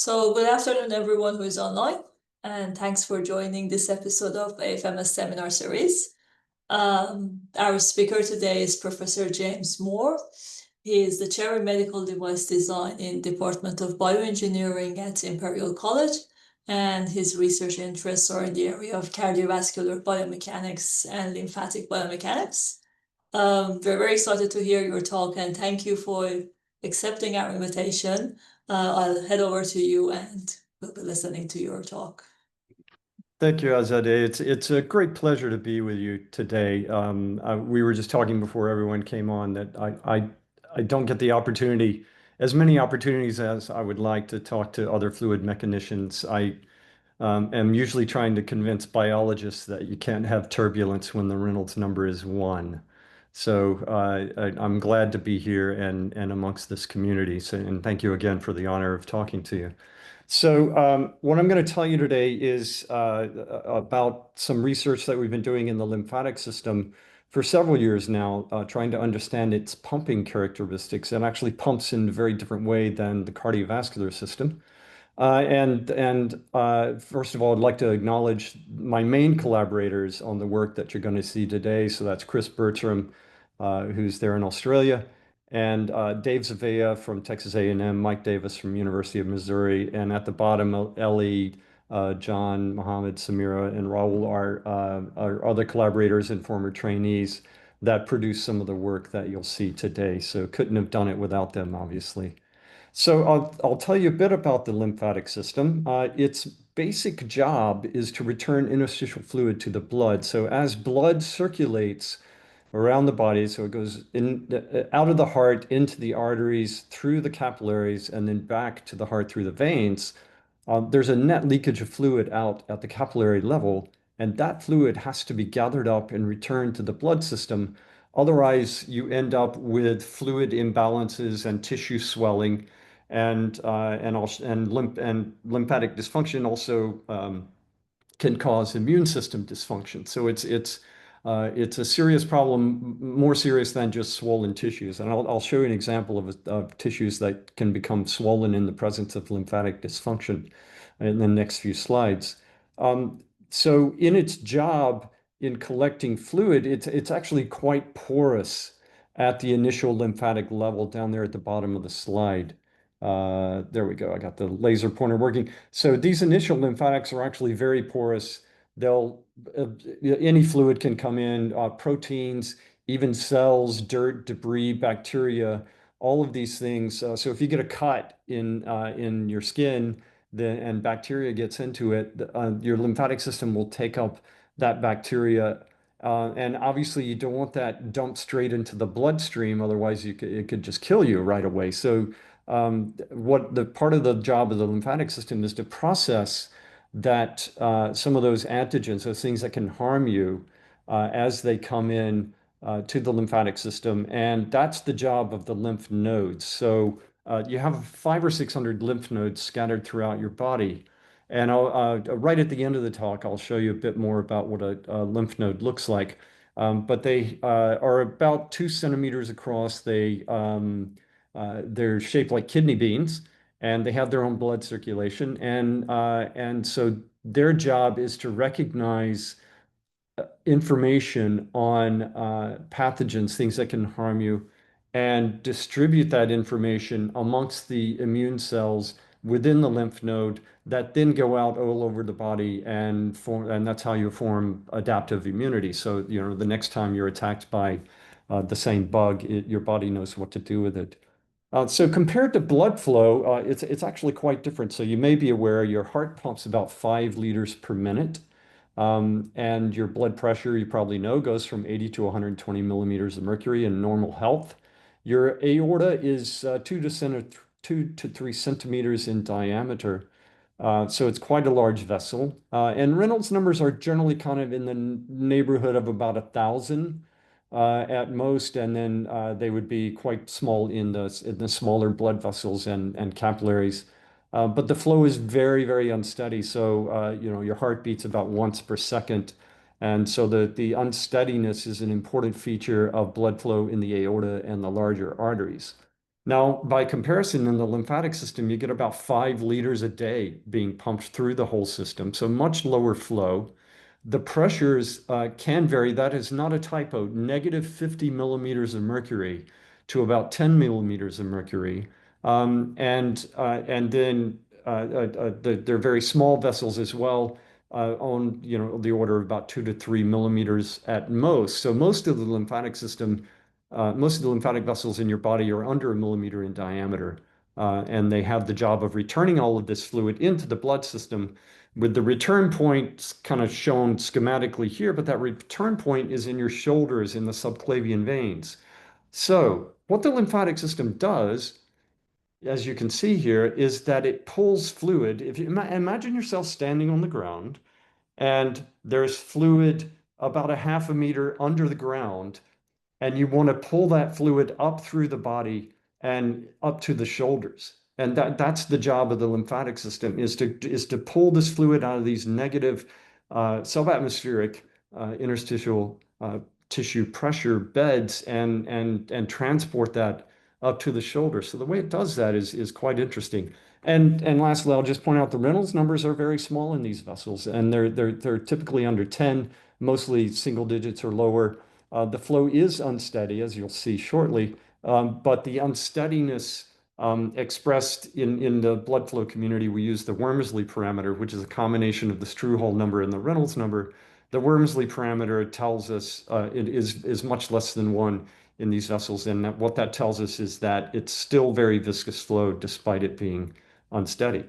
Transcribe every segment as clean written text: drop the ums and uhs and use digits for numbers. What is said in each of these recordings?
So, good afternoon, everyone who is online, and thanks for joining this episode of AFMS seminar series. Our speaker today is Professor James Moore. He is the Chair in Medical Device Design in Department of Bioengineering at Imperial College, and his research interests are in the area of cardiovascular biomechanics and lymphatic biomechanics. We're very excited to hear your talk, and thank you for accepting our invitation. I'll head over to you and we'll be listening to your talk. Thank you, Azadeh. It's a great pleasure to be with you today. We were just talking before everyone came on that I don't get the opportunity, as many opportunities as I would like to talk to other fluid mechanicians. I am usually trying to convince biologists that you can't have turbulence when the Reynolds number is 1. So I'm glad to be here and amongst this community. And thank you again for the honor of talking to you. So what I'm going to tell you today is about some research that we've been doing in the lymphatic system for several years now, trying to understand its pumping characteristics. It actually pumps in a very different way than the cardiovascular system. First of all, I'd like to acknowledge my main collaborators on the work that you're going to see today. So that's Chris Bertram, who's there in Australia, and Dave Zavea from Texas A&M, Mike Davis from University of Missouri, and at the bottom, Ellie, John, Mohammed, Samira, and Raul are other collaborators and former trainees that produce some of the work that you'll see today. So couldn't have done it without them, obviously. So I'll tell you a bit about the lymphatic system. Its basic job is to return interstitial fluid to the blood. So as blood circulates around the body, so it goes in out of the heart into the arteries, through the capillaries, and then back to the heart through the veins, there's a net leakage of fluid out at the capillary level, and that fluid has to be gathered up and returned to the blood system. Otherwise, you end up with fluid imbalances and tissue swelling and lymphatic dysfunction also can cause immune system dysfunction. So it's a serious problem, more serious than just swollen tissues. And I'll show you an example of tissues that can become swollen in the presence of lymphatic dysfunction in the next few slides. So in its job in collecting fluid, it's actually quite porous at the initial lymphatic level down there at the bottom of the slide. There we go. I got the laser pointer working. So these initial lymphatics are actually very porous. They'll any fluid can come in, proteins, even cells, dirt, debris, bacteria, all of these things. So if you get a cut in your skin, and bacteria gets into it, your lymphatic system will take up that bacteria. And obviously, you don't want that dumped straight into the bloodstream, otherwise it could just kill you right away. So what the part of the job of the lymphatic system is to process that some of those antigens, those things that can harm you as they come in to the lymphatic system. And that's the job of the lymph nodes. So you have 500 or 600 lymph nodes scattered throughout your body. And right at the end of the talk, I'll show you a bit more about what a lymph node looks like. But they are about 2 centimeters across. They're shaped like kidney beans, and they have their own blood circulation. And so their job is to recognize information on pathogens, things that can harm you, and distribute that information amongst the immune cells within the lymph node that then go out all over the body and form, and that's how you form adaptive immunity. So, the next time you're attacked by the same bug, your body knows what to do with it. So compared to blood flow, it's actually quite different. So you may be aware your heart pumps about 5 liters per minute. And your blood pressure, you probably know, goes from 80 to 120 millimeters of mercury in normal health. Your aorta is 2 to 3 centimeters in diameter. So it's quite a large vessel. And Reynolds numbers are generally kind of in the neighborhood of about 1,000 at most, and then they would be quite small in the smaller blood vessels and capillaries. But the flow is very, very unsteady. So, your heart beats about once per second. And so the unsteadiness is an important feature of blood flow in the aorta and the larger arteries. Now, by comparison, in the lymphatic system, you get about 5 liters a day being pumped through the whole system, so much lower flow. The pressures can vary. That is not a typo. Negative 50 millimeters of mercury to about 10 millimeters of mercury. And then they're very small vessels as well, on the order of about 2 to 3 millimeters at most. So most of the lymphatic system, most of the lymphatic vessels in your body are under a millimeter in diameter, and they have the job of returning all of this fluid into the blood system, with the return point kind of shown schematically here, but that return point is in your shoulders in the subclavian veins. So what the lymphatic system does, as you can see here, is that it pulls fluid. If you imagine yourself standing on the ground and there's fluid about a half a meter under the ground, and you want to pull that fluid up through the body and up to the shoulders. And that's the job of the lymphatic system, is to pull this fluid out of these negative subatmospheric interstitial tissue pressure beds, and transport that up to the shoulder. So the way it does that is quite interesting. And lastly, I'll just point out the Reynolds numbers are very small in these vessels, and they're typically under 10, mostly single digits or lower. The flow is unsteady, as you'll see shortly, but the unsteadiness expressed in the blood flow community, we use the Wormsley parameter, which is a combination of the Struhel number and the Reynolds number. The Wormsley parameter tells us it is much less than 1 in these vessels, and what that tells us is that it's still very viscous flow despite it being unsteady.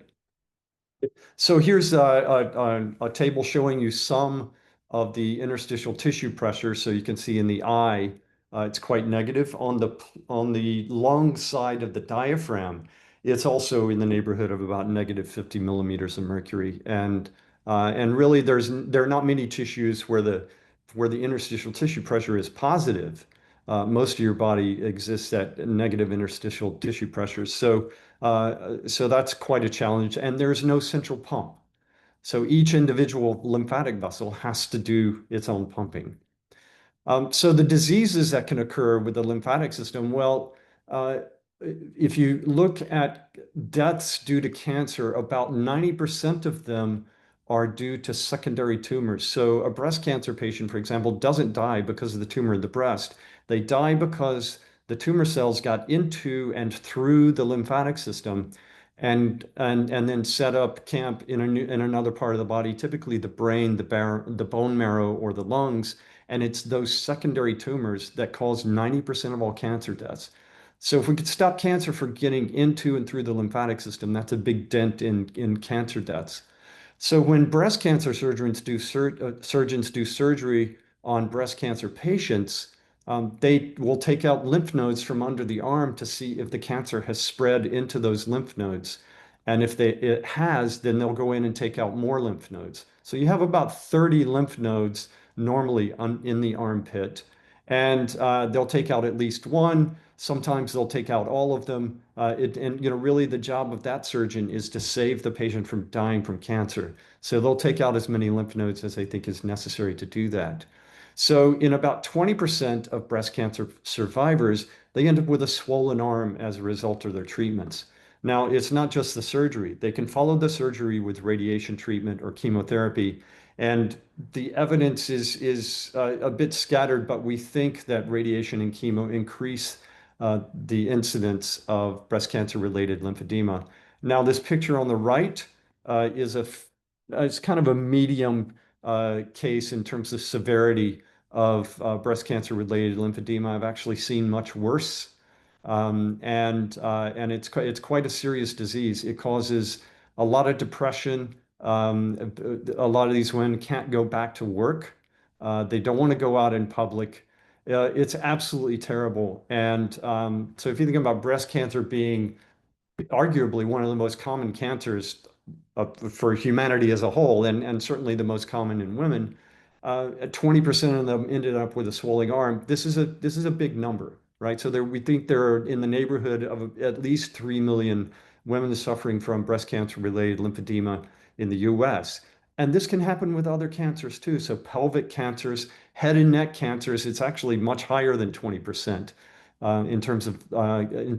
So here's a table showing you some of the interstitial tissue pressure. So you can see in the eye, it's quite negative. On the lung side of the diaphragm, it's also in the neighborhood of about negative 50 millimeters of mercury. And really, there are not many tissues where the interstitial tissue pressure is positive. Most of your body exists at negative interstitial tissue pressures. So that's quite a challenge. And there's no central pump. So each individual lymphatic vessel has to do its own pumping. So the diseases that can occur with the lymphatic system, well, if you look at deaths due to cancer, about 90% of them are due to secondary tumors. So a breast cancer patient, for example, doesn't die because of the tumor in the breast. They die because the tumor cells got into and through the lymphatic system, and then set up camp in another part of the body, typically the brain, the bone marrow, or the lungs. And it's those secondary tumors that cause 90% of all cancer deaths. So if we could stop cancer from getting into and through the lymphatic system, that's a big dent in cancer deaths. So when breast cancer surgeons do surgery on breast cancer patients, they will take out lymph nodes from under the arm to see if the cancer has spread into those lymph nodes. And if it has, then they'll go in and take out more lymph nodes. So you have about 30 lymph nodes normally in the armpit, and they'll take out at least one. Sometimes they'll take out all of them. Really the job of that surgeon is to save the patient from dying from cancer. So they'll take out as many lymph nodes as they think is necessary to do that. So in about 20% of breast cancer survivors, they end up with a swollen arm as a result of their treatments. Now, it's not just the surgery. They can follow the surgery with radiation treatment or chemotherapy. And the evidence is a bit scattered, but we think that radiation and chemo increase the incidence of breast cancer-related lymphedema. Now, this picture on the right is kind of a medium case in terms of severity of breast cancer-related lymphedema. I've actually seen much worse, and it's quite a serious disease. It causes a lot of depression. A lot of these women can't go back to work. They don't want to go out in public. It's absolutely terrible. And so if you think about breast cancer being arguably one of the most common cancers for humanity as a whole, and certainly the most common in women, 20% of them ended up with a swelling arm. This is a big number, right? So we think there are in the neighborhood of at least 3 million women suffering from breast cancer-related lymphedema in the US. And this can happen with other cancers too. So pelvic cancers, head and neck cancers, it's actually much higher than 20%. in terms of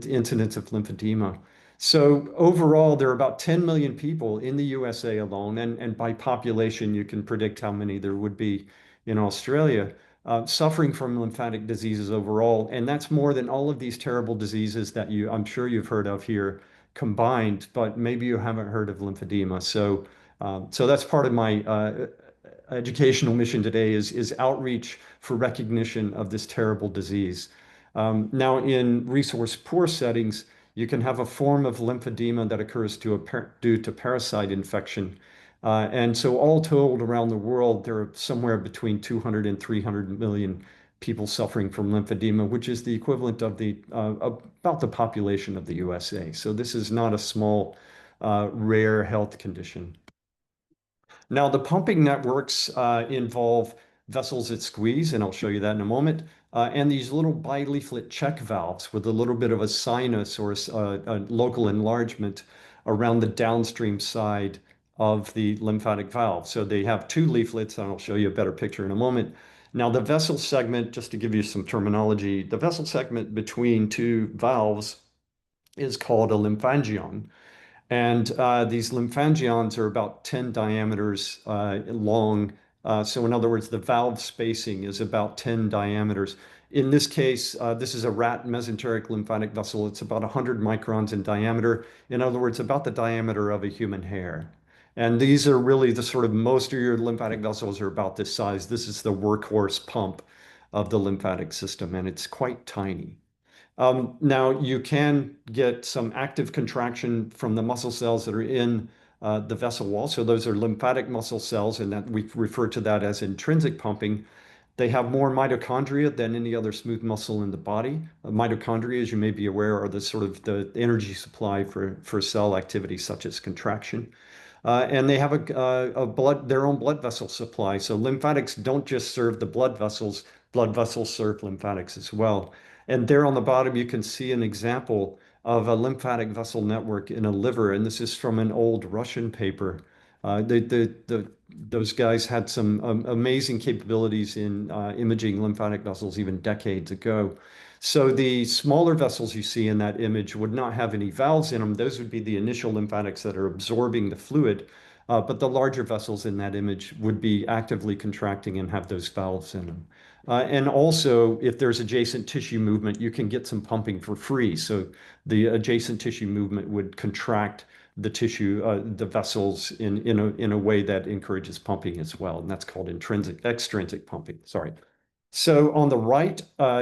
incidence of lymphedema. So overall, there are about 10 million people in the USA alone, and by population, you can predict how many there would be in Australia suffering from lymphatic diseases overall. And that's more than all of these terrible diseases that I'm sure you've heard of here combined, but maybe you haven't heard of lymphedema. So that's part of my educational mission today is outreach for recognition of this terrible disease. Now, in resource poor settings, you can have a form of lymphedema that occurs due to parasite infection. And so all told around the world, there are somewhere between 200 and 300 million people suffering from lymphedema, which is the equivalent of about the population of the USA. So this is not a small, rare health condition. Now, the pumping networks involve vessels that squeeze, and I'll show you that in a moment, and these little bileaflet check valves with a little bit of a sinus or a local enlargement around the downstream side of the lymphatic valve. So they have two leaflets, and I'll show you a better picture in a moment. Now, the vessel segment, just to give you some terminology, the vessel segment between two valves is called a lymphangion. And these lymphangions are about 10 diameters long. So in other words, the valve spacing is about 10 diameters. In this case, this is a rat mesenteric lymphatic vessel. It's about 100 microns in diameter. In other words, about the diameter of a human hair. And these are really the sort of most of your lymphatic vessels are about this size. This is the workhorse pump of the lymphatic system, and it's quite tiny. Now, you can get some active contraction from the muscle cells that are in the vessel wall. So those are lymphatic muscle cells, and that we refer to that as intrinsic pumping. They have more mitochondria than any other smooth muscle in the body. Mitochondria, as you may be aware, are the sort of the energy supply for cell activity such as contraction. And they have their own blood vessel supply. So lymphatics don't just serve the blood vessels serve lymphatics as well. And there on the bottom, you can see an example of a lymphatic vessel network in a liver. And this is from an old Russian paper. Those guys had some amazing capabilities in imaging lymphatic vessels even decades ago. So the smaller vessels you see in that image would not have any valves in them. Those would be the initial lymphatics that are absorbing the fluid. But the larger vessels in that image would be actively contracting and have those valves in them. And also, if there's adjacent tissue movement, you can get some pumping for free. So the adjacent tissue movement would contract the tissue, the vessels in a way that encourages pumping as well. And that's called extrinsic pumping. Sorry. So on the right,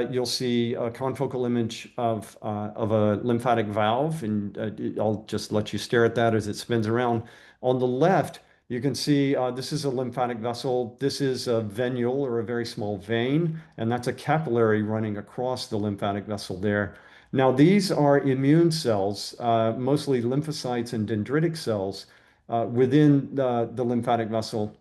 you'll see a confocal image of a lymphatic valve, and I'll just let you stare at that as it spins around. On the left, you can see this is a lymphatic vessel. This is a venule or a very small vein, and that's a capillary running across the lymphatic vessel there. Now, these are immune cells, mostly lymphocytes and dendritic cells within the lymphatic vessel,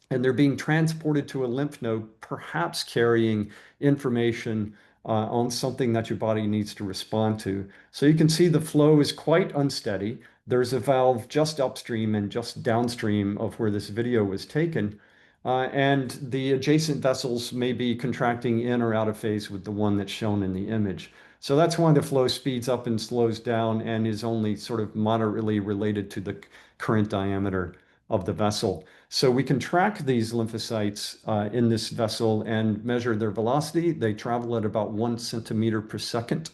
and they're being transported to a lymph node, perhaps carrying information on something that your body needs to respond to. So you can see the flow is quite unsteady. There's a valve just upstream and just downstream of where this video was taken. And the adjacent vessels may be contracting in or out of phase with the one that's shown in the image. So that's why the flow speeds up and slows down and is only sort of moderately related to the current diameter of the vessel. So we can track these lymphocytes in this vessel and measure their velocity. They travel at about 1 centimeter per second.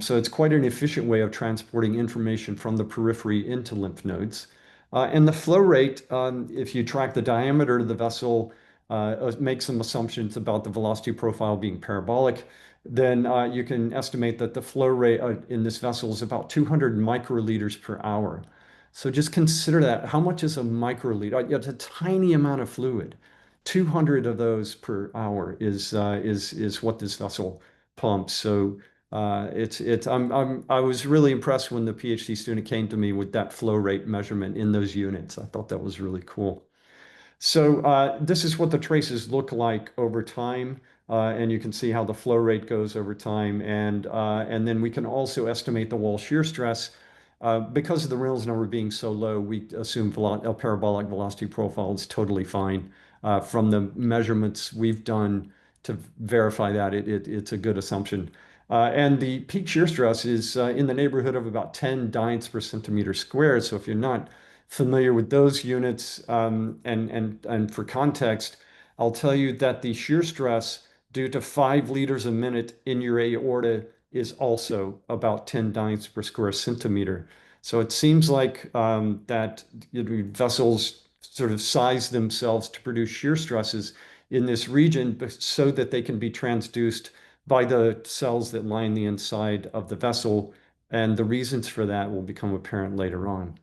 So it's quite an efficient way of transporting information from the periphery into lymph nodes. And the flow rate, if you track the diameter of the vessel, make some assumptions about the velocity profile being parabolic, then you can estimate that the flow rate in this vessel is about 200 microliters per hour. So just consider that. How much is a microliter? It's a tiny amount of fluid. 200 of those per hour is what this vessel pumps. So I was really impressed when the PhD student came to me with that flow rate measurement in those units. I thought that was really cool. So this is what the traces look like over time. And you can see how the flow rate goes over time. And then we can also estimate the wall shear stress. Because of the Reynolds number being so low, we assume a parabolic velocity profile is totally fine. From the measurements we've done to verify that, it's a good assumption. And the peak shear stress is in the neighborhood of about 10 dynes per centimeter squared. So if you're not familiar with those units, and for context, I'll tell you that the shear stress due to 5 liters a minute in your aorta is also about 10 dynes per square centimeter. So it seems like that vessels sort of size themselves to produce shear stresses in this region so that they can be transduced by the cells that line the inside of the vessel. And the reasons for that will become apparent later on.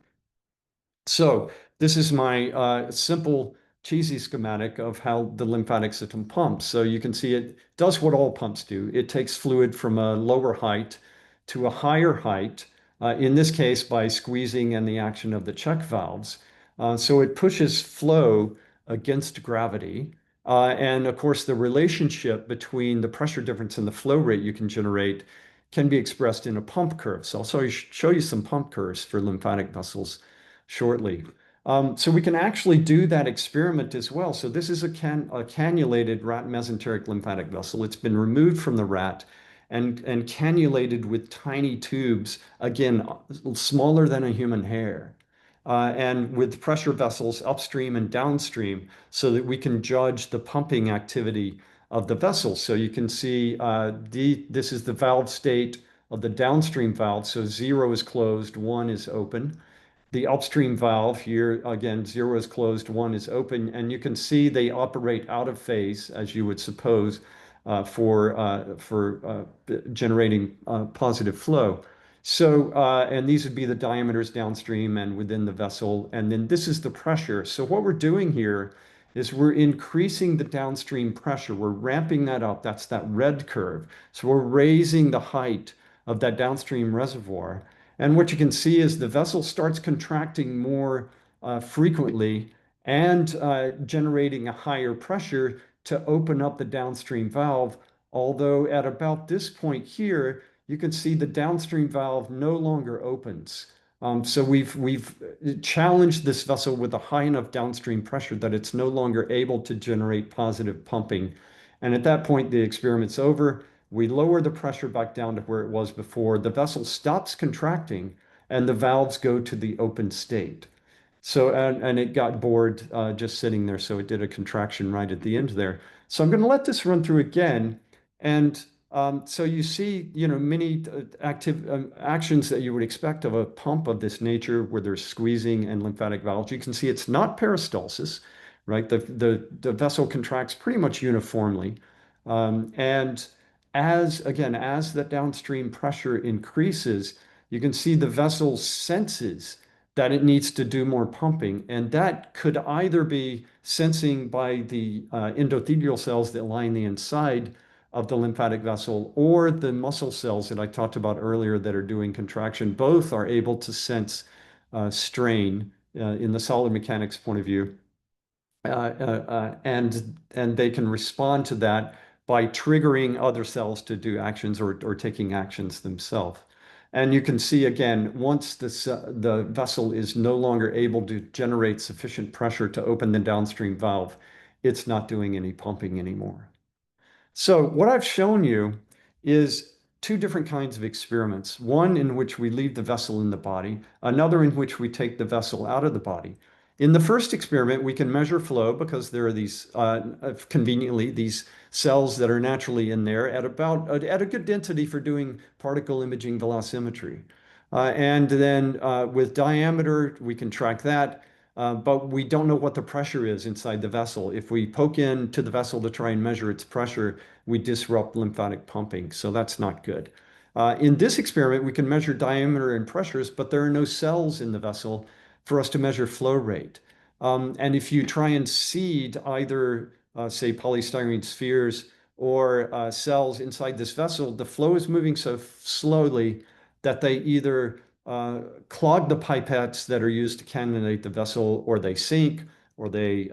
So this is my simple cheesy schematic of how the lymphatic system pumps. So you can see it does what all pumps do. It takes fluid from a lower height to a higher height, in this case by squeezing and the action of the check valves. So it pushes flow against gravity. And of course, the relationship between the pressure difference and the flow rate you can generate can be expressed in a pump curve. So I'll show you some pump curves for lymphatic vessels shortly. So we can actually do that experiment as well. So this is a cannulated rat mesenteric lymphatic vessel. It's been removed from the rat and cannulated with tiny tubes, again, smaller than a human hair, and with pressure vessels upstream and downstream so that we can judge the pumping activity of the vessel. So you can see this is the valve state of the downstream valve. So 0 is closed, 1 is open. The upstream valve here, again, 0 is closed, 1 is open, and you can see they operate out of phase, as you would suppose, for generating positive flow. So, and these would be the diameters downstream and within the vessel, and then this is the pressure. So what we're doing here is we're increasing the downstream pressure. We're ramping that up. That's that red curve. So we're raising the height of that downstream reservoir. And what you can see is the vessel starts contracting more frequently and generating a higher pressure to open up the downstream valve. Although at about this point here, you can see the downstream valve no longer opens. So we've challenged this vessel with a high enough downstream pressure that it's no longer able to generate positive pumping. And at that point, the experiment's over. We lower the pressure back down to where it was before. The vessel stops contracting and the valves go to the open state. So, and it got bored just sitting there. So it did a contraction right at the end there. So I'm going to let this run through again. And so you see, many active actions that you would expect of a pump of this nature where there's squeezing and lymphatic valves. You can see it's not peristalsis, right? The vessel contracts pretty much uniformly. And as the downstream pressure increases, you can see the vessel senses that it needs to do more pumping. And that could either be sensing by the endothelial cells that line the inside of the lymphatic vessel or the muscle cells that I talked about earlier that are doing contraction. Both are able to sense strain in the solid mechanics point of view. And they can respond to that by triggering other cells to do actions or taking actions themselves. And you can see again, once the vessel is no longer able to generate sufficient pressure to open the downstream valve, it's not doing any pumping anymore. So what I've shown you is 2 different kinds of experiments. One in which we leave the vessel in the body, another in which we take the vessel out of the body. In the first experiment, we can measure flow because there are these, conveniently, these cells that are naturally in there at a good density for doing particle imaging velocimetry. And then with diameter, we can track that. But we don't know what the pressure is inside the vessel. If we poke into the vessel to try and measure its pressure, we disrupt lymphatic pumping. So that's not good. In this experiment, we can measure diameter and pressures, but there are no cells in the vessel for us to measure flow rate. And if you try and seed either, say, polystyrene spheres or cells inside this vessel, the flow is moving so slowly that they either clog the pipettes that are used to cannulate the vessel, or they sink, or they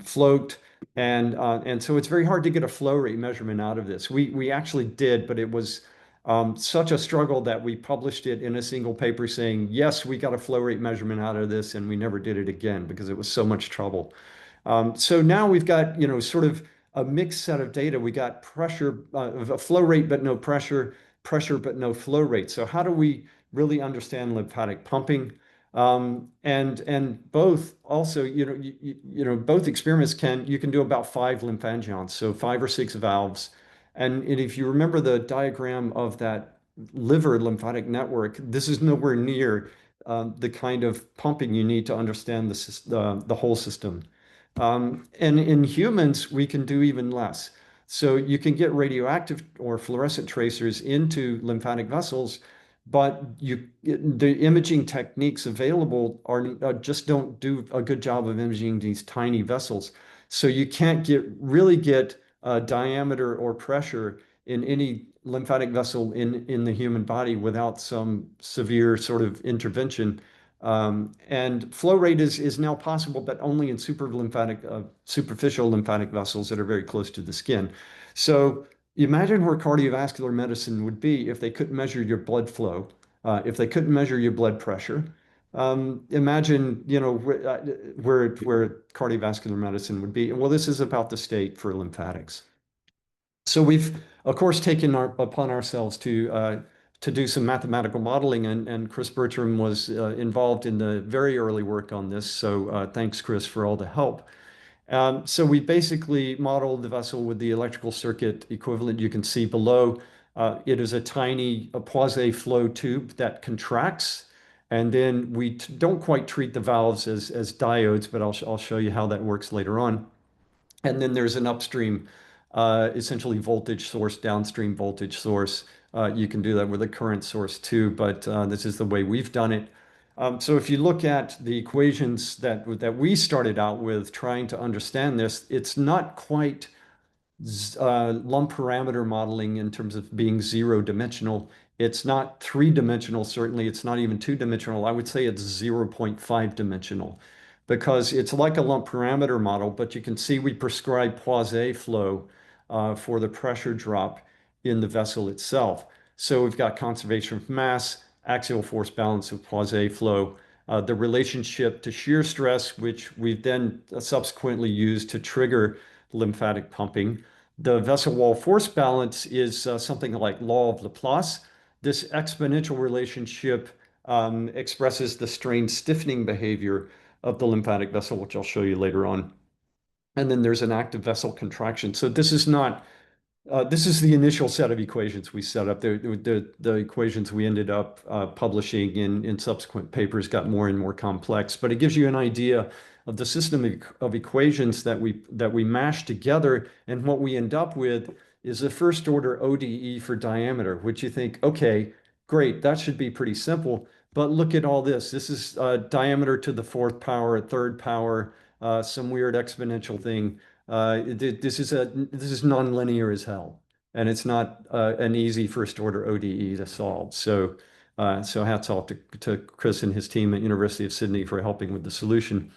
float. And so it's very hard to get a flow rate measurement out of this. We actually did, but it was such a struggle that we published it in a single paper saying, yes, we got a flow rate measurement out of this, and we never did it again because it was so much trouble. So now we've got, sort of a mixed set of data. We got pressure, a flow rate, but no pressure, pressure, but no flow rate. So how do we really understand lymphatic pumping? And both also, both experiments you can do about 5 lymphangions, so 5 or 6 valves. And if you remember the diagram of that liver lymphatic network, this is nowhere near the kind of pumping you need to understand the whole system. And in humans, we can do even less. So you can get radioactive or fluorescent tracers into lymphatic vessels, but the imaging techniques available just don't do a good job of imaging these tiny vessels. So you can't really get diameter or pressure in any lymphatic vessel in the human body without some severe sort of intervention. And flow rate is now possible, but only in superficial lymphatic vessels that are very close to the skin. So imagine where cardiovascular medicine would be if they couldn't measure your blood flow, if they couldn't measure your blood pressure. Imagine, where cardiovascular medicine would be. Well, this is about the state for lymphatics. So we've, of course, taken upon ourselves to do some mathematical modeling, and Chris Bertram was involved in the very early work on this. So thanks, Chris, for all the help. So we basically modeled the vessel with the electrical circuit equivalent you can see below. It is a tiny Poiseuille flow tube that contracts. And then we don't quite treat the valves as diodes, but I'll show you how that works later on. And then there's an upstream, essentially voltage source, downstream voltage source. You can do that with a current source too, but this is the way we've done it. So if you look at the equations that we started out with trying to understand this, it's not quite lump parameter modeling in terms of being 0 dimensional. It's not 3 dimensional, certainly. It's not even 2 dimensional. I would say it's 0.5 dimensional because it's like a lump parameter model, but you can see we prescribe Poiseuille flow for the pressure drop in the vessel itself. So we've got conservation of mass, axial force balance of Poiseuille flow, the relationship to shear stress, which we've then subsequently used to trigger lymphatic pumping. The vessel wall force balance is something like law of Laplace. This exponential relationship expresses the strain stiffening behavior of the lymphatic vessel, which I'll show you later on. And then there's an active vessel contraction. So this is not this is the initial set of equations we set up. The equations we ended up publishing in subsequent papers got more and more complex, but it gives you an idea of the system of equations that we mash together, and what we end up with is a first order ODE for diameter, which you think, okay, great, that should be pretty simple, but look at all this. This is diameter to the 4th power, 3rd power, some weird exponential thing. This is nonlinear as hell, and it's not an easy first order ODE to solve. So hats off to Chris and his team at University of Sydney for helping with the solution.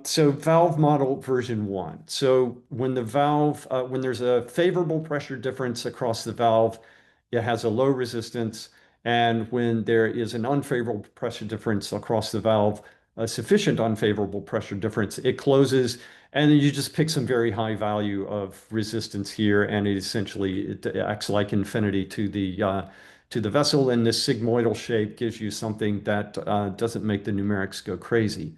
So valve model version 1. So when there's a favorable pressure difference across the valve, it has a low resistance. And when there is an unfavorable pressure difference across the valve, a sufficient unfavorable pressure difference, it closes, and then you just pick some very high value of resistance here, and it acts like infinity to the vessel, and this sigmoidal shape gives you something that doesn't make the numerics go crazy.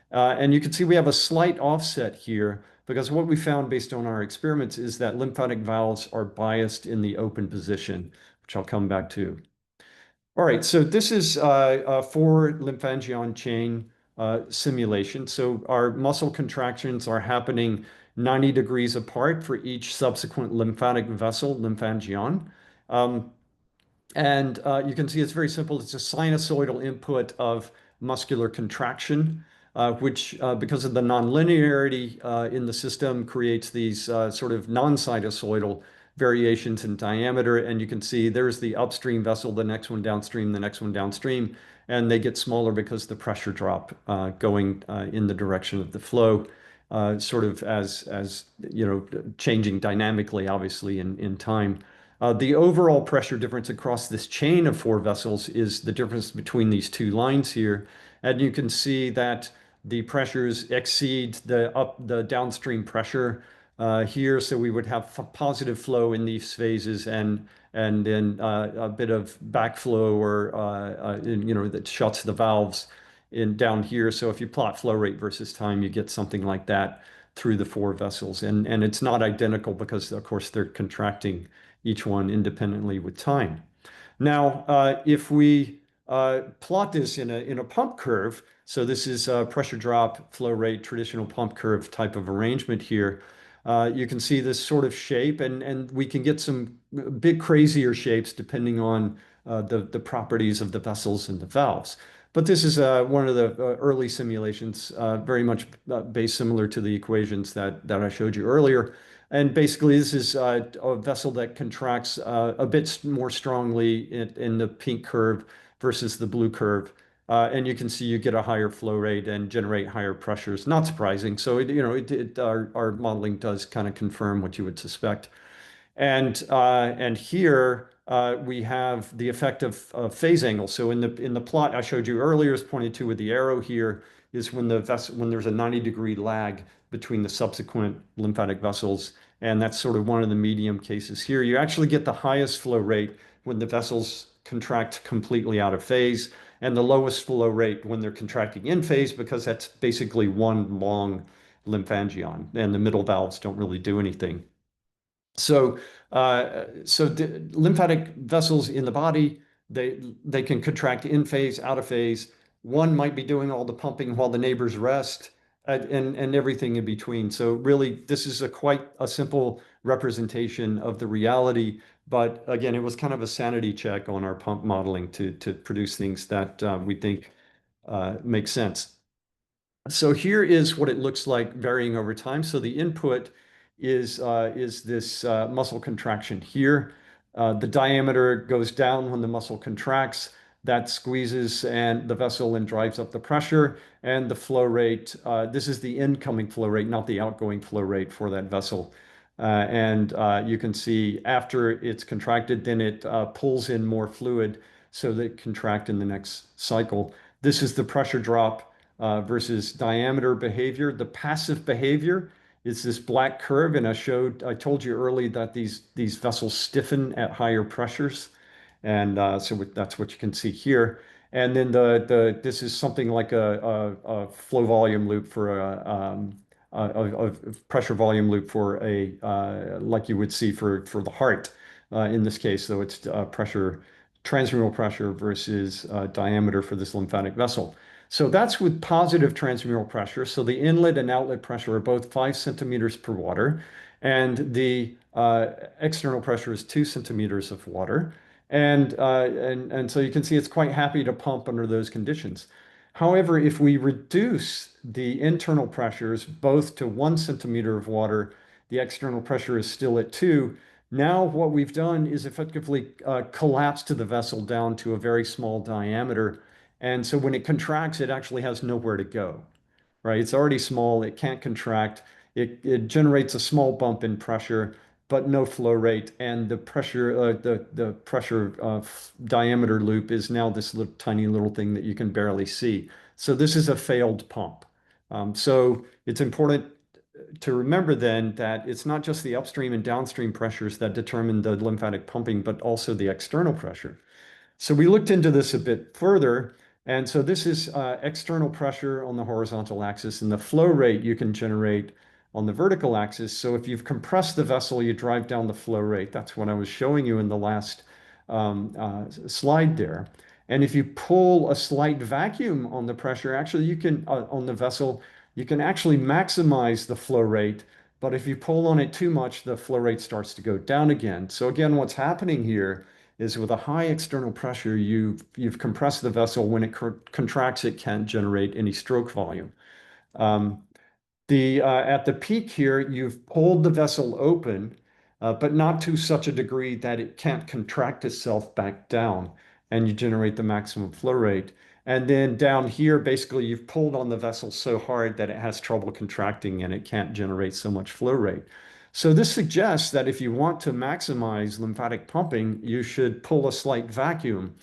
And you can see we have a slight offset here because what we found based on our experiments is that lymphatic valves are biased in the open position, which I'll come back to. All right, so this is a 4 lymphangion chain simulation. So our muscle contractions are happening 90 degrees apart for each subsequent lymphatic vessel, lymphangion. And you can see it's very simple. It's a sinusoidal input of muscular contraction, which, because of the nonlinearity in the system, creates these sort of non-sinusoidal variations in diameter. And you can see there's the upstream vessel, the next one downstream, the next one downstream, and they get smaller because the pressure drop going in the direction of the flow, sort of as changing dynamically, obviously, in time. The overall pressure difference across this chain of 4 vessels is the difference between these 2 lines here. And you can see that the pressures exceed the downstream pressure here, so we would have positive flow in these phases and then a bit of backflow or that shuts the valves in down here. So if you plot flow rate versus time, you get something like that through the four vessels, and it's not identical because of course they're contracting each one independently with time. Now, if we plot this in a pump curve, so this is a pressure drop, flow rate, traditional pump curve type of arrangement here. You can see this sort of shape, and we can get some big crazier shapes depending on the properties of the vessels and the valves. But this is one of the early simulations, very much based similar to the equations that I showed you earlier. And basically, this is a vessel that contracts a bit more strongly in the pink curve versus the blue curve. And you can see you get a higher flow rate and generate higher pressures. Not surprising. So, our modeling does kind of confirm what you would suspect. And here we have the effect of phase angle. So in the plot I showed you earlier, is pointed to with the arrow here, is when there's a 90-degree lag between the subsequent lymphatic vessels, and that's sort of one of the medium cases here. You actually get the highest flow rate when the vessels contract completely out of phase, and the lowest flow rate when they're contracting in phase, because that's basically one long lymphangion, and the middle valves don't really do anything. So, so the lymphatic vessels in the body, they can contract in phase, out of phase. One might be doing all the pumping while the neighbors rest, and everything in between. So really, this is quite a simple representation of the reality. But again, it was kind of a sanity check on our pump modeling to produce things that we think make sense. So here is what it looks like varying over time. So the input is this muscle contraction here. The diameter goes down when the muscle contracts. That squeezes and the vessel and drives up the pressure and the flow rate. This is the incoming flow rate, not the outgoing flow rate for that vessel. And you can see after it's contracted, then it pulls in more fluid so that it contract in the next cycle. This is the pressure drop versus diameter behavior. The passive behavior is this black curve, and I told you early that these vessels stiffen at higher pressures, and so that's what you can see here. And then this is something like a flow volume loop for a pressure volume loop for like you would see for the heart in this case, though it's pressure, transmural pressure versus diameter for this lymphatic vessel. So that's with positive transmural pressure. So the inlet and outlet pressure are both 5 centimeters per water, and the external pressure is 2 centimeters of water. And so you can see it's quite happy to pump under those conditions. However, if we reduce the internal pressures both to 1 centimeter of water, the external pressure is still at 2. Now what we've done is effectively collapsed the vessel down to a very small diameter. And so when it contracts, it actually has nowhere to go, right? It's already small, it can't contract. It generates a small bump in pressure, but no flow rate. And the pressure, the pressure diameter loop is now this little, tiny little thing that you can barely see. So this is a failed pump. So it's important to remember then that it's not just the upstream and downstream pressures that determine the lymphatic pumping, but also the external pressure. So we looked into this a bit further. And so this is external pressure on the horizontal axis, and the flow rate you can generate on the vertical axis. So if you've compressed the vessel, you drive down the flow rate. That's what I was showing you in the last slide there. And if you pull a slight vacuum on the pressure, actually you can, on the vessel, you can actually maximize the flow rate. But if you pull on it too much, the flow rate starts to go down again. So again, what's happening here is with a high external pressure, you've compressed the vessel. When it contracts, it can't generate any stroke volume. At the peak here, you've pulled the vessel open, but not to such a degree that it can't contract itself back down, and you generate the maximum flow rate. And then down here, basically, you've pulled on the vessel so hard that it has trouble contracting and it can't generate so much flow rate. So this suggests that if you want to maximize lymphatic pumping, you should pull a slight vacuum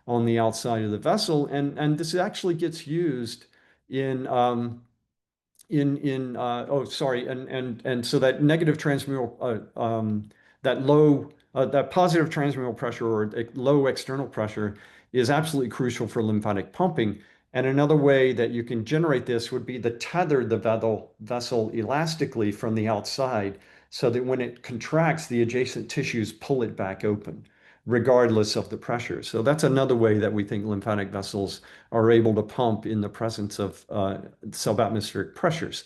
on the outside of the vessel. And this actually gets used in oh, sorry, and so that negative transmural, that low, that positive transmural pressure or low external pressure is absolutely crucial for lymphatic pumping. And another way that you can generate this would be to tether the vessel elastically from the outside so that when it contracts, the adjacent tissues pull it back open, regardless of the pressure. So that's another way that we think lymphatic vessels are able to pump in the presence of subatmospheric pressures.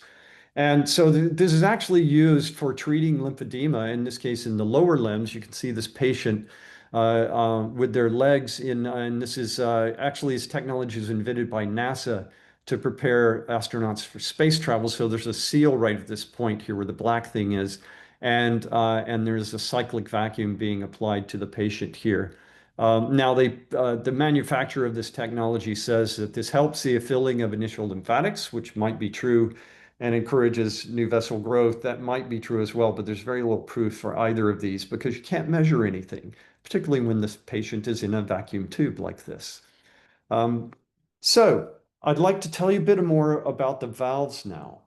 And so this is actually used for treating lymphedema, in this case in the lower limbs. You can see this patient with their legs and this is actually this technology is invented by NASA to prepare astronauts for space travel. So there's a seal right at this point here where the black thing is, and there's a cyclic vacuum being applied to the patient here. Now, the manufacturer of this technology says that this helps the filling of initial lymphatics, which might be true, and encourages new vessel growth. That might be true as well, but there's very little proof for either of these because you can't measure anything, particularly when this patient is in a vacuum tube like this. Um, so I'd like to tell you a bit more about the valves now.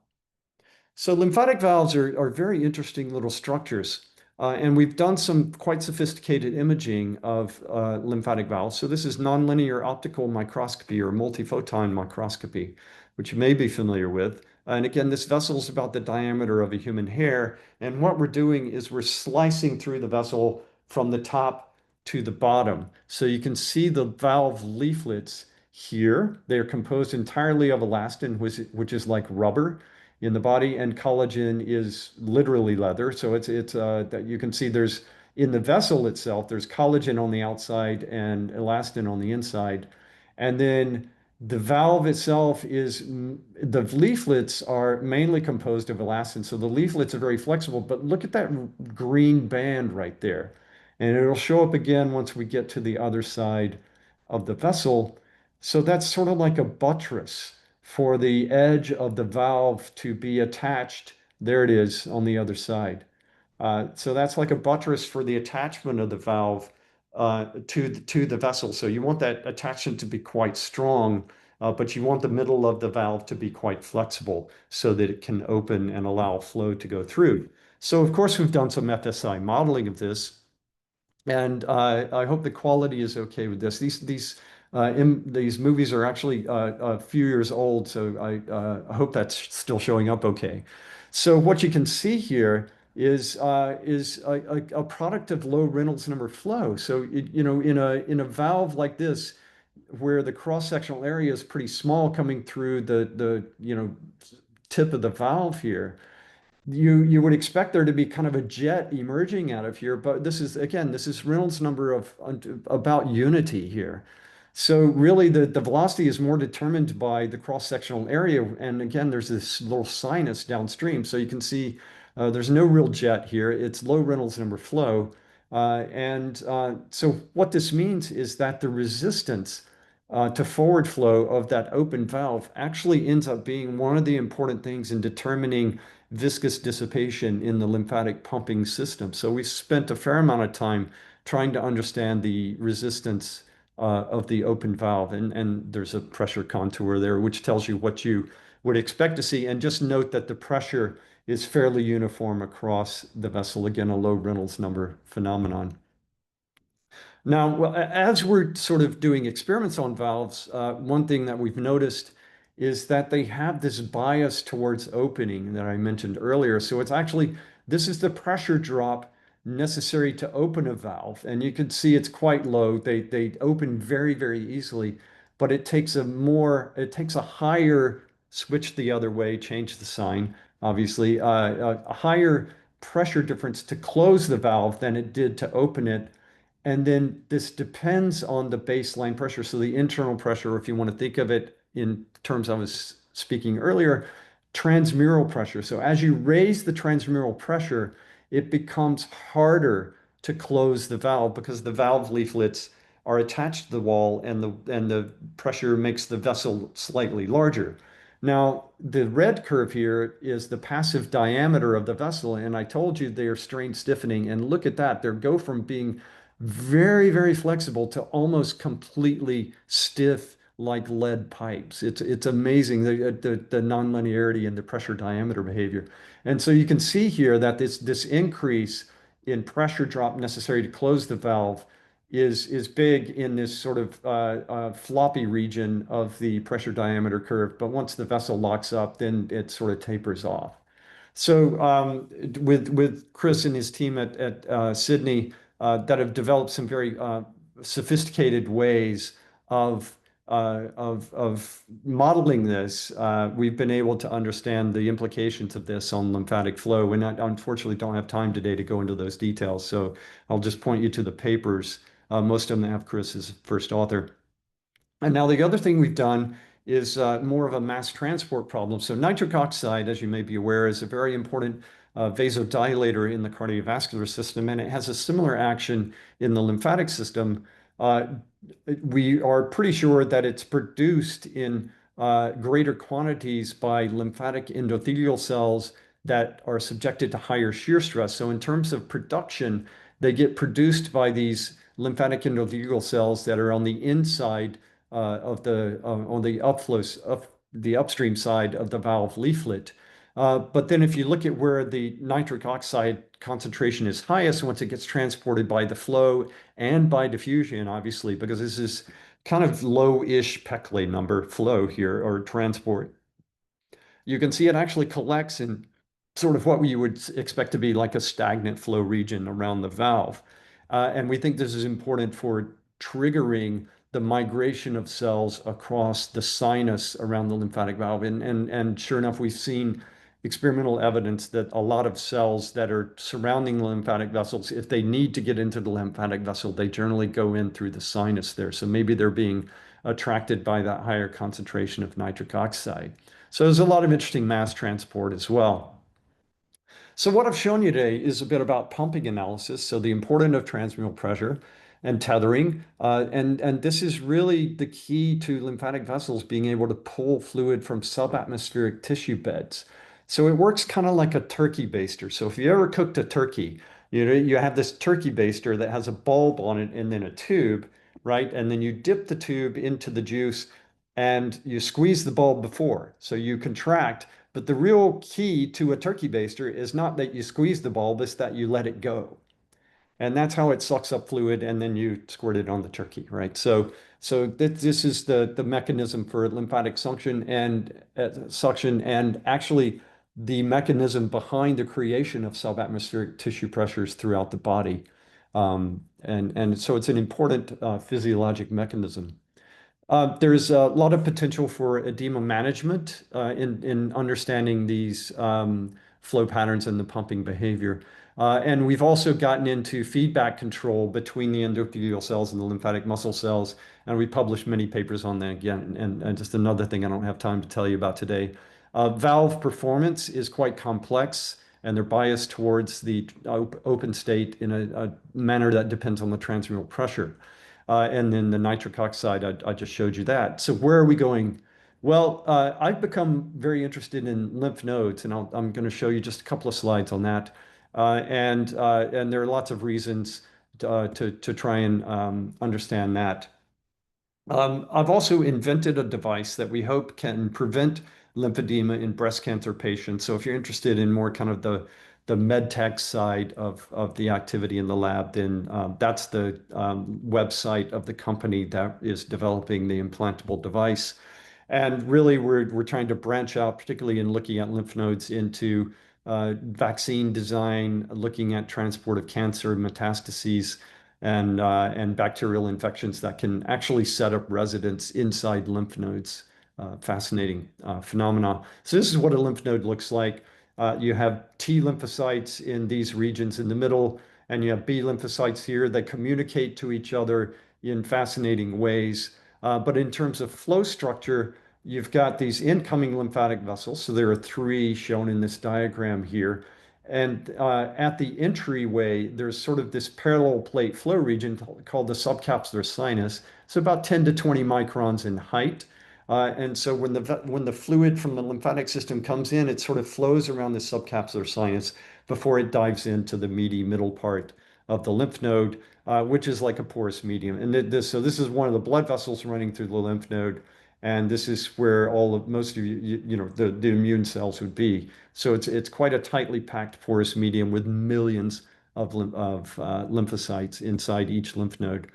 So lymphatic valves are very interesting little structures. And we've done some quite sophisticated imaging of lymphatic valves. So this is nonlinear optical microscopy or multiphoton microscopy, which you may be familiar with. And again, this vessel is about the diameter of a human hair. And what we're doing is we're slicing through the vessel from the top to the bottom. So you can see the valve leaflets here. They're composed entirely of elastin, which is like rubber in the body, and collagen is literally leather. So it's that you can see there's in the vessel itself, there's collagen on the outside and elastin on the inside. And then the valve itself is the leaflets are mainly composed of elastin. So the leaflets are very flexible, but look at that green band right there. And it'll show up again once we get to the other side of the vessel. So that's sort of like a buttress for the edge of the valve to be attached. There it is on the other side. So that's like a buttress for the attachment of the valve to the vessel. So you want that attachment to be quite strong, but you want the middle of the valve to be quite flexible so that it can open and allow flow to go through. So of course, we've done some FSI modeling of this. And I hope the quality is okay with this. These movies are actually a few years old, so I hope that's still showing up okay. So what you can see here is a product of low Reynolds number flow. So in a valve like this, where the cross-sectional area is pretty small coming through the tip of the valve here, you would expect there to be kind of a jet emerging out of here, but this is again, this is Reynolds number of about unity here. So really the velocity is more determined by the cross-sectional area. And again, there's this little sinus downstream. So you can see there's no real jet here. It's low Reynolds number flow. So what this means is that the resistance to forward flow of that open valve actually ends up being one of the important things in determining viscous dissipation in the lymphatic pumping system. So we spent a fair amount of time trying to understand the resistance of the open valve, and there's a pressure contour there, which tells you what you would expect to see. And just note that the pressure is fairly uniform across the vessel. Again, a low Reynolds number phenomenon. Now, well, as we're sort of doing experiments on valves, one thing that we've noticed is that they have this bias towards opening that I mentioned earlier. So it's actually, this is the pressure drop necessary to open a valve. And you can see it's quite low. They open very, very easily, but it takes a higher, switch the other way, change the sign, obviously, a higher pressure difference to close the valve than it did to open it. And then this depends on the baseline pressure. So the internal pressure, if you want to think of it in terms I was speaking earlier, transmural pressure. So as you raise the transmural pressure, it becomes harder to close the valve because the valve leaflets are attached to the wall and the pressure makes the vessel slightly larger. Now, the red curve here is the passive diameter of the vessel, and I told you they are strain stiffening, and look at that. They go from being very, very flexible to almost completely stiff like lead pipes. It's amazing the nonlinearity and the pressure diameter behavior. And so you can see here that this increase in pressure drop necessary to close the valve is big in this sort of floppy region of the pressure diameter curve. But once the vessel locks up, then it sort of tapers off. So with Chris and his team at Sydney that have developed some very sophisticated ways of of modeling this, we've been able to understand the implications of this on lymphatic flow. And I unfortunately don't have time today to go into those details, so I'll just point you to the papers. Most of them have Chris as first author. And now the other thing we've done is more of a mass transport problem. So nitric oxide, as you may be aware, is a very important vasodilator in the cardiovascular system, and it has a similar action in the lymphatic system. Uh, we are pretty sure that it's produced in greater quantities by lymphatic endothelial cells that are subjected to higher shear stress. So in terms of production, they get produced by these lymphatic endothelial cells that are on the inside of the on the the upstream side of the valve leaflet. But then if you look at where the nitric oxide concentration is highest, once it gets transported by the flow and by diffusion, obviously, because this is kind of low-ish Peclet number flow here, or transport, you can see it actually collects in sort of what we would expect to be like a stagnant flow region around the valve. And we think this is important for triggering the migration of cells across the sinus around the lymphatic valve. And sure enough, we've seen experimental evidence that a lot of cells that are surrounding the lymphatic vessels, if they need to get into the lymphatic vessel, they generally go in through the sinus there. So maybe they're being attracted by that higher concentration of nitric oxide. So there's a lot of interesting mass transport as well. So what I've shown you today is a bit about pumping analysis, so the importance of transmural pressure and tethering. And this is really the key to lymphatic vessels being able to pull fluid from subatmospheric tissue beds. So it works kind of like a turkey baster. So if you ever cooked a turkey, you know, you have this turkey baster that has a bulb on it and then a tube, right? And then you dip the tube into the juice and you squeeze the bulb before. So you contract, but the real key to a turkey baster is not that you squeeze the bulb, it's that you let it go. And that's how it sucks up fluid, and then you squirt it on the turkey, right? So this is the mechanism for lymphatic suction, and actually the mechanism behind the creation of subatmospheric tissue pressures throughout the body. And so it's an important physiologic mechanism. There's a lot of potential for edema management in understanding these flow patterns and the pumping behavior. And we've also gotten into feedback control between the endothelial cells and the lymphatic muscle cells. And we published many papers on that again. And just another thing I don't have time to tell you about today. Valve performance is quite complex, and they're biased towards the open state in a manner that depends on the transmural pressure. And then the nitric oxide, I just showed you that. So where are we going? Well, I've become very interested in lymph nodes, and I'm going to show you just a couple of slides on that. And there are lots of reasons to try and understand that. I've also invented a device that we hope can prevent lymphedema in breast cancer patients. So if you're interested in more kind of the med tech side of the activity in the lab, then that's the website of the company that is developing the implantable device. And really, we're trying to branch out, particularly in looking at lymph nodes, into vaccine design, looking at transport of cancer metastases, and bacterial infections that can actually set up residence inside lymph nodes. Fascinating phenomena. So this is what a lymph node looks like. You have T lymphocytes in these regions in the middle, and you have B lymphocytes here that communicate to each other in fascinating ways. But in terms of flow structure, you've got these incoming lymphatic vessels. So there are three shown in this diagram here. And at the entryway, there's sort of this parallel plate flow region called the subcapsular sinus. It's about 10 to 20 microns in height. And so when the fluid from the lymphatic system comes in, it sort of flows around the subcapsular sinus before it dives into the meaty middle part of the lymph node, which is like a porous medium. And so this is one of the blood vessels running through the lymph node. And this is where most of the immune cells would be. So it's quite a tightly packed porous medium with millions of lymphocytes inside each lymph node.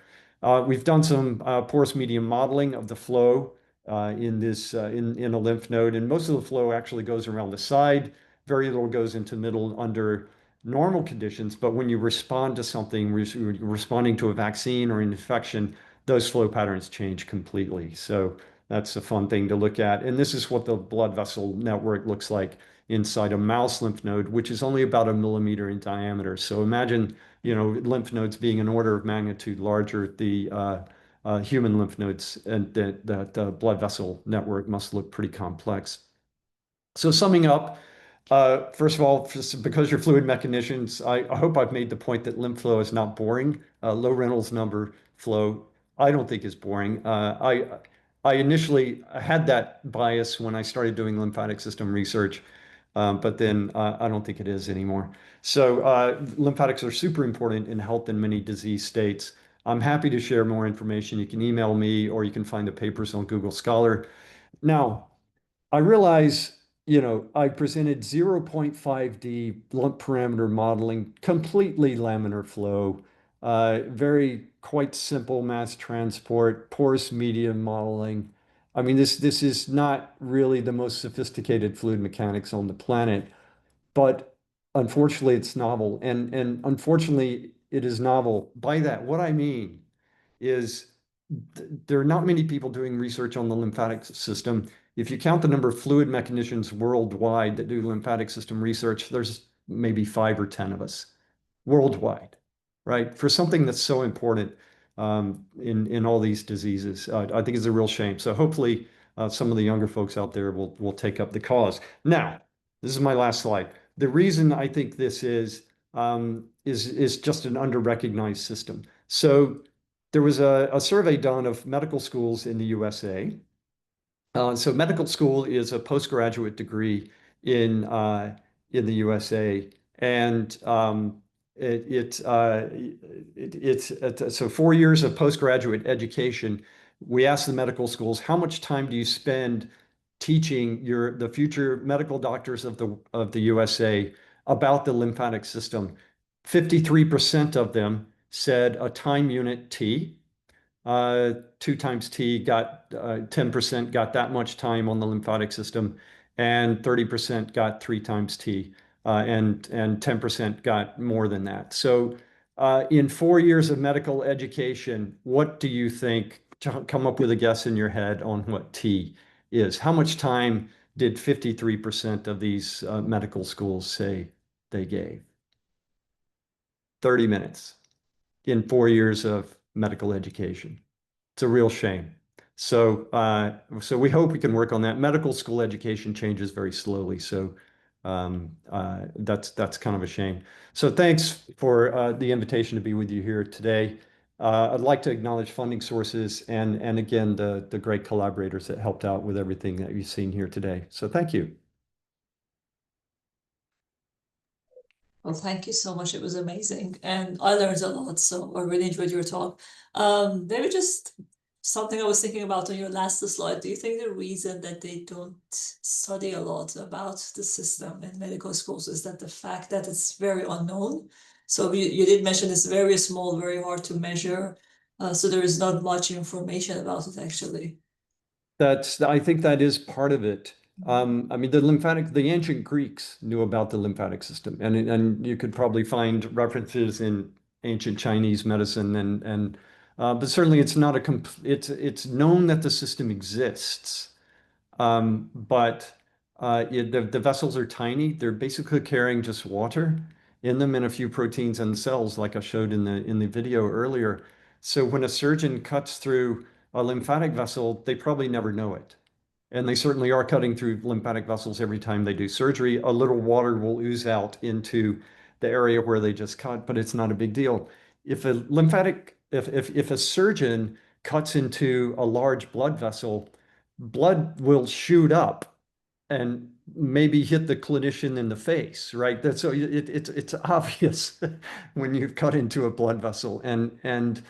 We've done some porous medium modeling of the flow in a lymph node, and most of the flow actually goes around the side. Very little goes into middle under normal conditions, but when you respond to something, responding to a vaccine or an infection, those flow patterns change completely. So that's a fun thing to look at. And this is what the blood vessel network looks like inside a mouse lymph node, which is only about a millimeter in diameter. So imagine, lymph nodes being an order of magnitude larger. The human lymph nodes and that blood vessel network must look pretty complex. So summing up, first of all, because you're fluid mechanicians, I hope I've made the point that lymph flow is not boring. Low Reynolds number flow, I don't think is boring. I initially had that bias when I started doing lymphatic system research, but then I don't think it is anymore. So lymphatics are super important in health in many disease states. I'm happy to share more information. You can email me or you can find the papers on Google Scholar. Now, I realize, I presented 0.5D lump parameter modeling, completely laminar flow, very quite simple mass transport, porous medium modeling. I mean, this is not really the most sophisticated fluid mechanics on the planet, but unfortunately, it's novel. And unfortunately, it is novel. By that, what I mean is there are not many people doing research on the lymphatic system. If you count the number of fluid mechanicians worldwide that do lymphatic system research, there's maybe 5 or 10 of us worldwide, right? For something that's so important in all these diseases, I think it's a real shame. So hopefully, some of the younger folks out there will take up the cause. Now, this is my last slide. The reason I think this is just an under-recognized system. So there was a survey done of medical schools in the USA. So medical school is a postgraduate degree in the USA, and so 4 years of postgraduate education. We asked the medical schools, how much time do you spend teaching the future medical doctors of the USA about the lymphatic system? 53% of them said a time unit T. 2 times T got 10% got that much time on the lymphatic system, and 30% got 3 times T, and 10% got more than that. So in 4 years of medical education, what do you think? Come up with a guess in your head on what T is. How much time did 53% of these medical schools say they gave? 30 minutes in 4 years of medical education. It's a real shame. So we hope we can work on that. Medical school education changes very slowly, so that's kind of a shame. So thanks for the invitation to be with you here today. I'd like to acknowledge funding sources and again the great collaborators that helped out with everything that you've seen here today. So thank you. Well, thank you so much. It was amazing. And I learned a lot, so I really enjoyed your talk. Maybe just something I was thinking about on your last slide. Do you think the reason that they don't study a lot about the system in medical schools is that the fact that it's very unknown? So you did mention it's very small, very hard to measure. So there is not much information about it actually. I think that is part of it. I mean, the ancient Greeks knew about the lymphatic system, and you could probably find references in ancient Chinese medicine, but certainly it's not it's known that the system exists, but the vessels are tiny. They're basically carrying just water in them and a few proteins and cells, like I showed in the video earlier. So when a surgeon cuts through a lymphatic vessel, they probably never know it. And they certainly are cutting through lymphatic vessels every time they do surgery. A little water will ooze out into the area where they just cut, but it's not a big deal. If a surgeon cuts into a large blood vessel, blood will shoot up and maybe hit the clinician in the face, right? That's so it's obvious when you've cut into a blood vessel, and the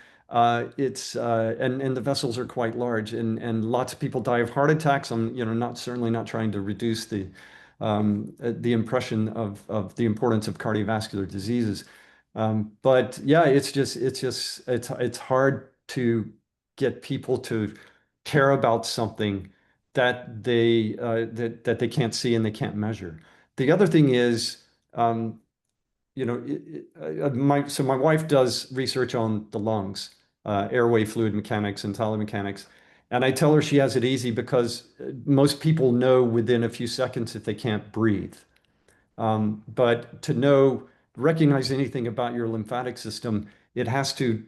vessels are quite large, and lots of people die of heart attacks. I'm not certainly not trying to reduce the impression of the importance of cardiovascular diseases, but yeah, it's hard to get people to care about something that they can't see and they can't measure. The other thing is, um, my wife does research on the lungs, airway fluid mechanics and telemechanics, and I tell her she has it easy because most people know within a few seconds if they can't breathe. But to recognize anything about your lymphatic system, it has to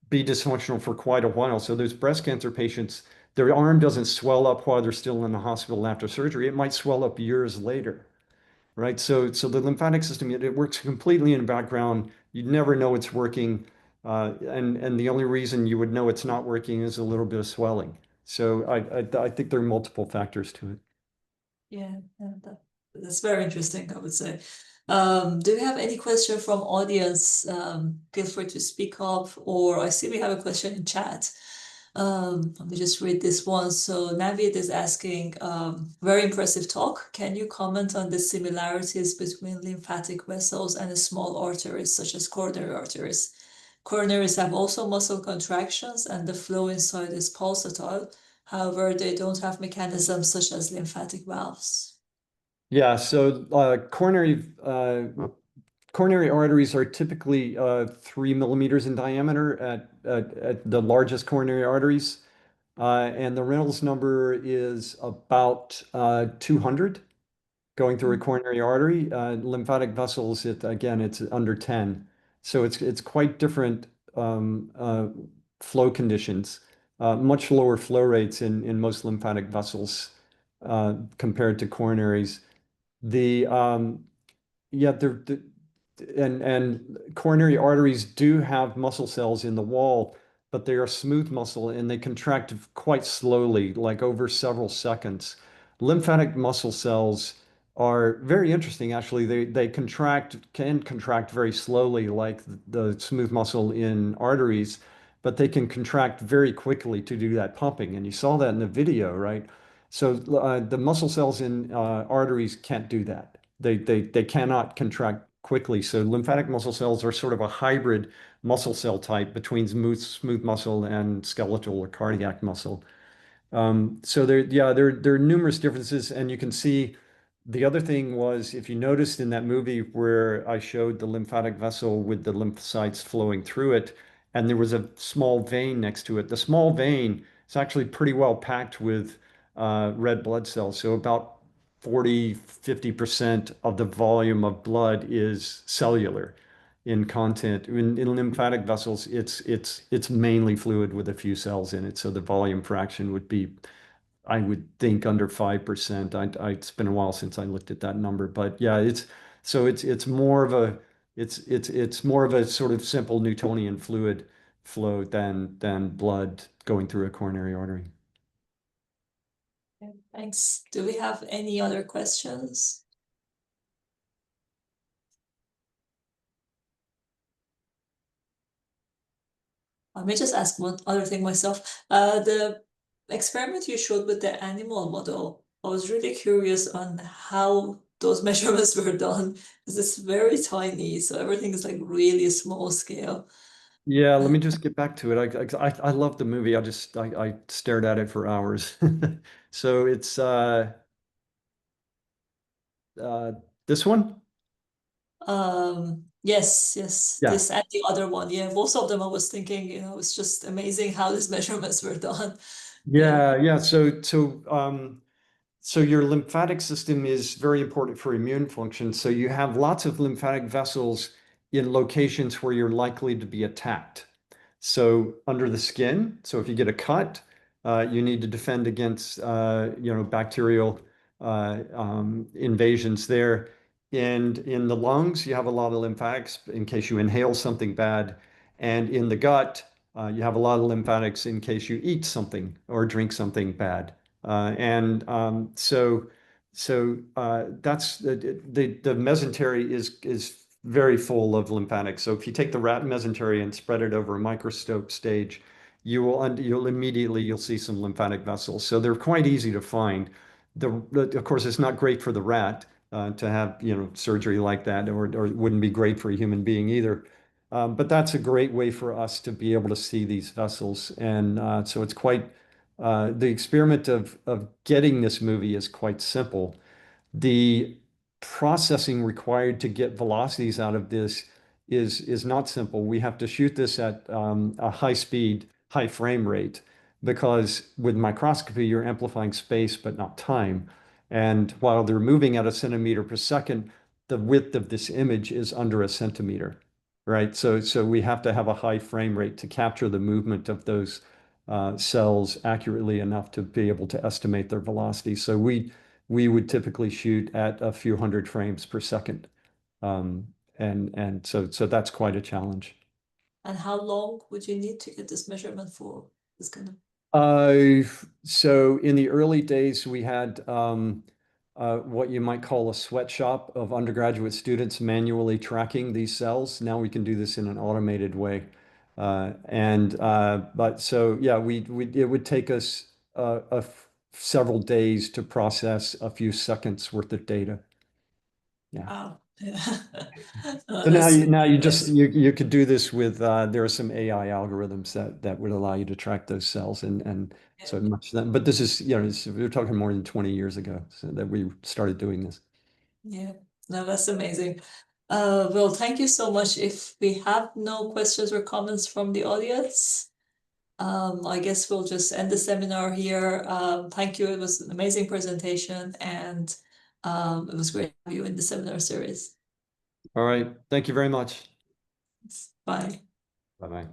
be dysfunctional for quite a while. So there's breast cancer patients, their arm doesn't swell up while they're still in the hospital after surgery. It might swell up years later, right? So the lymphatic system, it works completely in the background. You'd never know it's working. And the only reason you would know it's not working is a little bit of swelling. So I think there are multiple factors to it. Yeah, yeah, that's very interesting, I would say. Do we have any question from audience? Feel free to speak up, or I see we have a question in chat. Let me just read this one. So Navid is asking, very impressive talk. Can you comment on the similarities between lymphatic vessels and the small arteries, such as coronary arteries? Coronaries have also muscle contractions, and the flow inside is pulsatile. However, they don't have mechanisms such as lymphatic valves. Yeah, so coronary arteries are typically 3 millimeters in diameter at the largest coronary arteries. And the Reynolds number is about 200 going through a coronary artery. Lymphatic vessels, it's under 10. So it's quite different flow conditions, much lower flow rates in most lymphatic vessels compared to coronaries. The yeah, and coronary arteries do have muscle cells in the wall, but they are smooth muscle and they contract quite slowly, like over several seconds. Lymphatic muscle cells are very interesting, actually. They can contract very slowly, like the smooth muscle in arteries, but they can contract very quickly to do that pumping. And you saw that in the video, right? So the muscle cells in arteries can't do that. They cannot contract quickly. So lymphatic muscle cells are sort of a hybrid muscle cell type between smooth muscle and skeletal or cardiac muscle. So there are numerous differences, and you can see the other thing was if you noticed in that movie where I showed the lymphatic vessel with the lymphocytes flowing through it, and there was a small vein next to it. The small vein is actually pretty well packed with red blood cells. So about 40–50% of the volume of blood is cellular in content. In lymphatic vessels, it's mainly fluid with a few cells in it. So the volume fraction would be, I would think, under 5%. It's been a while since I looked at that number, but yeah, it's more of a it's more of a sort of simple Newtonian fluid flow than blood going through a coronary artery. Okay, thanks. Do we have any other questions? Let me just ask one other thing myself. The experiment you showed with the animal model, I was really curious on how those measurements were done. Because it's very tiny, so everything is like really small scale. Yeah, let Uh, me just get back to it. I love the movie. I stared at it for hours. So it's uh, this one. yes, yes, Yeah, this and the other one. Yeah, both of them I was thinking, it's just amazing how these measurements were done. Yeah. yeah. So your lymphatic system is very important for immune function. So you have lots of lymphatic vessels in locations where you're likely to be attacked. So under the skin, so if you get a cut, you need to defend against bacterial invasions there. And in the lungs, you have a lot of lymphatics in case you inhale something bad. And in the gut, you have a lot of lymphatics in case you eat something or drink something bad. And so That's the mesentery is very full of lymphatics. So if you take the rat mesentery and spread it over a microscope stage, you'll immediately you'll see some lymphatic vessels. So they're quite easy to find. Of course, it's not great for the rat to have surgery like that, or it wouldn't be great for a human being either. But that's a great way for us to be able to see these vessels, and so it's quite the experiment of getting this movie is quite simple. The processing required to get velocities out of this is not simple. We have to shoot this at a high speed, high frame rate, because with microscopy, you're amplifying space but not time. And while they're moving at a centimeter per second, the width of this image is under a centimeter, right? So we have to have a high frame rate to capture the movement of those cells accurately enough to be able to estimate their velocity. So we would typically shoot at a few hundred frames per second. Um, and so that's quite a challenge. And how long would you need to get this measurement for this kind of? Uh, so in the early days, we had what you might call a sweatshop of undergraduate students manually tracking these cells. Now we can do this in an automated way. But so yeah, it would take us several days to process a few seconds worth of data. Yeah. Wow. Yeah. So That's super now you just impressive. you could do this with there are some AI algorithms that would allow you to track those cells, and Yeah. so much that. But this is we're talking more than 20 years ago so that we started doing this. Yeah. No, that's amazing. Well, thank you so much. If we have no questions or comments from the audience, I guess we'll just end the seminar here. Thank you. It was an amazing presentation, and it was great to have you in the seminar series. All right. Thank you very much. Bye. Bye bye.